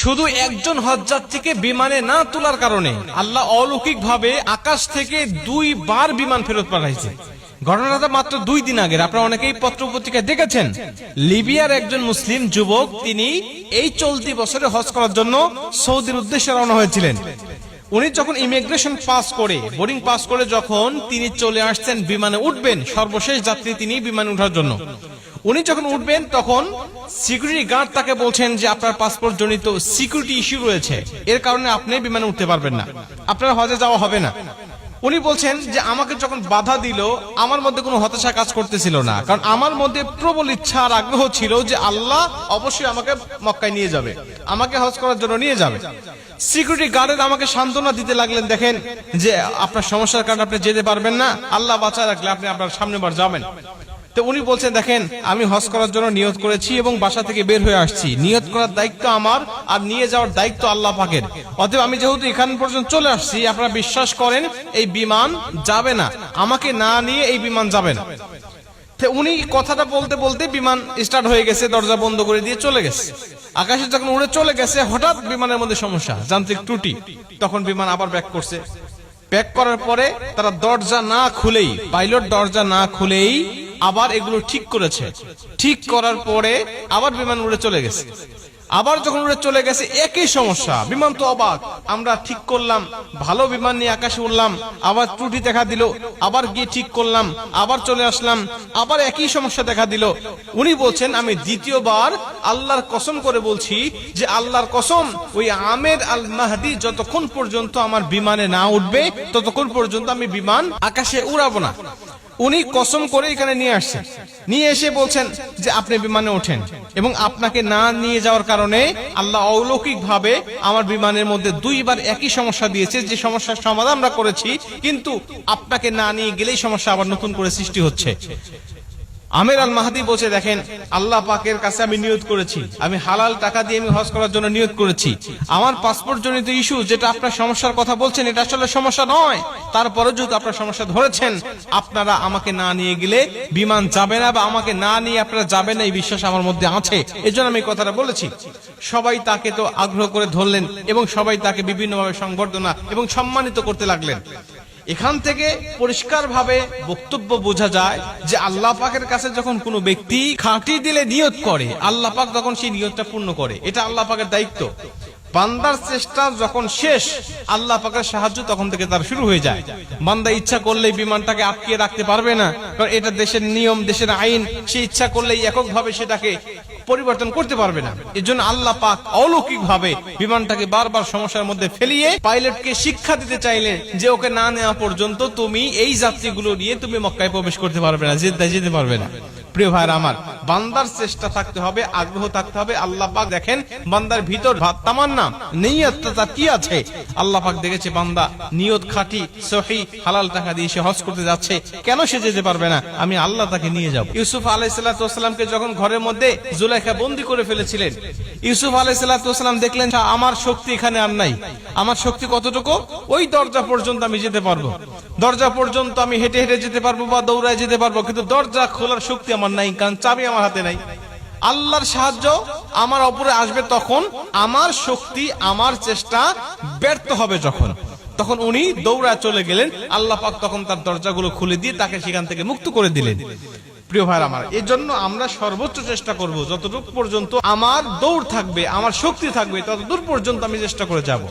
শুধু একজন হজযাত্রীকে বিমানে না তোলার কারণে আল্লাহ অলৌকিকভাবে আকাশ থেকে 2 বার বিমান ফেরত পাঠাইছে। ঘটনাটা মাত্র 2 দিন আগের। আপনারা অনেকেই পত্র পত্রিকায় দেখেছেন। লিবিয়ার একজন মুসলিম যুবক, তিনি এই চলতি বছরে হজ করার জন্য সৌদির উদ্দেশ্যে রওনা হয়েছিলেন। উনি যখন ইমিগ্রেশন পাস করে, বোর্ডিং পাস করে যখন তিনি চলে আসছেন বিমানে উঠবেন, সর্বশেষ যাত্রী তিনি বিমানে ওঠার জন্য, উনি যখন উঠবেন তখন সিকিউরিটি গার্ড তাকে বলছেন যে আপনার পাসপোর্ট জনিত সিকিউরিটি ইস্যু রয়েছে, এর কারণে আপনি বিমানে উঠতে পারবেন না, আপনার হজে যাওয়া হবে না। উনি বলছেন যে আমাকে যখন বাধা দিল আমার মধ্যে কোনো হতাশা কাজ করতেছিল না, কারণ আমার মধ্যে প্রবল ইচ্ছা আর আগ্রহ ছিল যে আল্লাহ অবশ্যই আমাকে মক্কায় নিয়ে যাবে, আমাকে হজ করার জন্য নিয়ে যাবে। সিকিউরিটি গার্ডের আমাকে সান্ত্বনা দিতে লাগলেন, দেখেন যে আপনার সমস্যার কারণে আপনি যেতে পারবেন না, আল্লাহ বাঁচায় রাখলে আপনি আপনার সামনেবার যাবেন। তো উনি বলছেন দেখেন আমি হজ করার জন্য নিয়ত করেছি এবং বাসা থেকে বের হয়ে আসছি, নিয়ত করার দায়িত্ব আমার আর নিয়ে যাওয়ার দায়িত্ব আল্লাহ পাকের, অতএব আমি যেহেতু এখান পর্যন্ত চলে আসছি, আপনারা বিশ্বাস করেন এই বিমান যাবে না, আমাকে না নিয়ে এই বিমান যাবে না। উনি কথাটা বলতে বলতে বিমান স্টার্ট হয়ে গেছে, দরজা বন্ধ করে দিয়ে চলে গেছে। আকাশে যখন উড়ে চলে গেছে হঠাৎ বিমানের মধ্যে সমস্যা, যান্ত্রিক ত্রুটি, তখন বিমান আবার ব্যাক করছে। ব্যাক করার পরে তারা দরজা না খুলেই, পাইলট দরজা না খুলেই আবার এগুলো ঠিক করেছে। ঠিক করার পরে আবার বিমান উড়ে চলে গেছে। আবার যখন উড়ে চলে গেছে একই সমস্যা, বিমান তো অবাক, আমরা ঠিক করলাম, ভালো বিমান নিয়ে আকাশে উড়লাম, আবার ত্রুটি দেখা দিল, আবার গিয়ে ঠিক করলাম, আবার চলে আসলাম, আবার একই সমস্যা দেখা দিল। উনি বলছেন আমি দ্বিতীয়বার আল্লাহর কসম করে বলছি যে আল্লাহর কসম, ওই আমের আল মাহদি যতক্ষণ পর্যন্ত আমার বিমানে না উঠবে ততক্ষণ পর্যন্ত আমি বিমান আকাশে উড়াবো না। উনি কসম করে এখানে নিয়ে আসছেন, নিয়ে এসে বলছেন যে আপনি বিমানে ওঠেন, এবং আপনাকে না নিয়ে যাওয়ার কারণে আল্লাহ অলৌকিক ভাবে আমার বিমানের মধ্যে 2 বার একই সমস্যা দিয়েছে, যে সমস্যার সমাধান আমরা করেছি, কিন্তু আপনাকে না নিয়ে গেলেই সমস্যা আবার নতুন করে সৃষ্টি হচ্ছে। আমের আল মাহদি বলছে দেখেন আল্লাহ পাকের কাছে আমি নিয়ত করেছি, আমি হালাল টাকা দিয়ে আমি হজ করার জন্য নিয়ত করেছি, আমার পাসপোর্ট জনিত ইস্যু যেটা আপনার সমস্যার কথা বলছেন এটা আসলে সমস্যা নয়, তারপরে যদি আপনার সমস্যা ধরেছেন, আপনারা আমাকে না নিয়ে গেলে বিমান যাবে না, বা আমাকে না নিয়ে আপনারা যাবেন না, এই বিশ্বাস আমার মধ্যে আছে, এজন্য আমি কথাটা বলেছি। সবাই তাকে তো আগ্রহ করে ধরলেন এবং সবাই তাকে বিভিন্নভাবে সংবর্ধনা এবং সম্মানিত করতে লাগলেন। এখান থেকে পরিষ্কার ভাবে বক্তব্য বোঝা যায় যে আল্লাহ পাকের কাছে যখন কোনো ব্যক্তি খাঁটি দিলে নিয়ত করে, আল্লাহ পাক তখন সেই নিয়তটা পূর্ণ করে, এটা আল্লাহ পাকের দায়িত্ব। বান্দার চেষ্টা যখন শেষ, আল্লাহ পাকের সাহায্য তখন থেকে তার শুরু হয়ে যায়। বান্দা ইচ্ছা করলেই বিমানটাকে আটকে রাখতে পারবে না, কারণ এটা দেশের নিয়ম, দেশের আইন, সে ইচ্ছা করলেই এককভাবে সেটাকে পরিবর্তন করতে পারবে না। এজন্য আল্লাহ পাক অলৌকিক ভাবে বিমানটাকে বারবার সমস্যার মধ্যে ফেলিয়ে পাইলটকে শিক্ষা দিতে চাইলেন যে ওকে না নেওয়া পর্যন্ত তুমি এই যাত্রীগুলো নিয়ে তুমি মক্কায় প্রবেশ করতে পারবে না, যেতে পারবে না। প্রিয় ভাইরা আমার, বান্দার চেষ্টা থাকতে হবে, আগ্রহ থাকতে হবে। আল্লাহ পাক দেখেন বান্দার ভিতর তামান্না নিয়তটা কি আছে। আল্লাহ পাক দেখেছে বান্দা নিয়ত খাঁটি, সহি, হালাল টাকা দিয়ে সে হজ করতে যাচ্ছে, কেন সে যেতে পারবে না? আমি আল্লাহ তাকে নিয়ে যাব। ইউসুফ আলাইহিস সালামকে যখন ঘরের মধ্যে জুলাইখা বন্দী করে ফেলেছিলেন, ইউসুফ আলাইহিস সালাম দেখলেন আমার শক্তি এখানে আর নাই, আমার শক্তি কতটুকু, ওই দরজা পর্যন্ত আমি যেতে পারবো, দরজা পর্যন্ত আমি হেঁটে হেঁটে যেতে পারবো বা দৌড়ায় যেতে পারবো, কিন্তু দরজা খোলার শক্তি আমার নাই, কারণ চাবি আমার হাতে নাই। আল্লাহর সাহায্য আমার উপরে আসবে তখন, আমার শক্তি, আমার চেষ্টা ব্যর্থ হবে যখন, তখন উনি দৌড়া চলে গেলেন। আল্লাহ পাক তখন তার দরজাগুলো খুলে দিয়ে তাকে সেখান থেকে মুক্ত করে দিলেন। প্রিয় ভাইরা আমার, এই জন্য আমরা সর্বোচ্চ চেষ্টা করব, যতটুকু পর্যন্ত আমার দৌড় থাকবে, আমার শক্তি থাকবে, ততদূর পর্যন্ত আমি চেষ্টা করে যাব।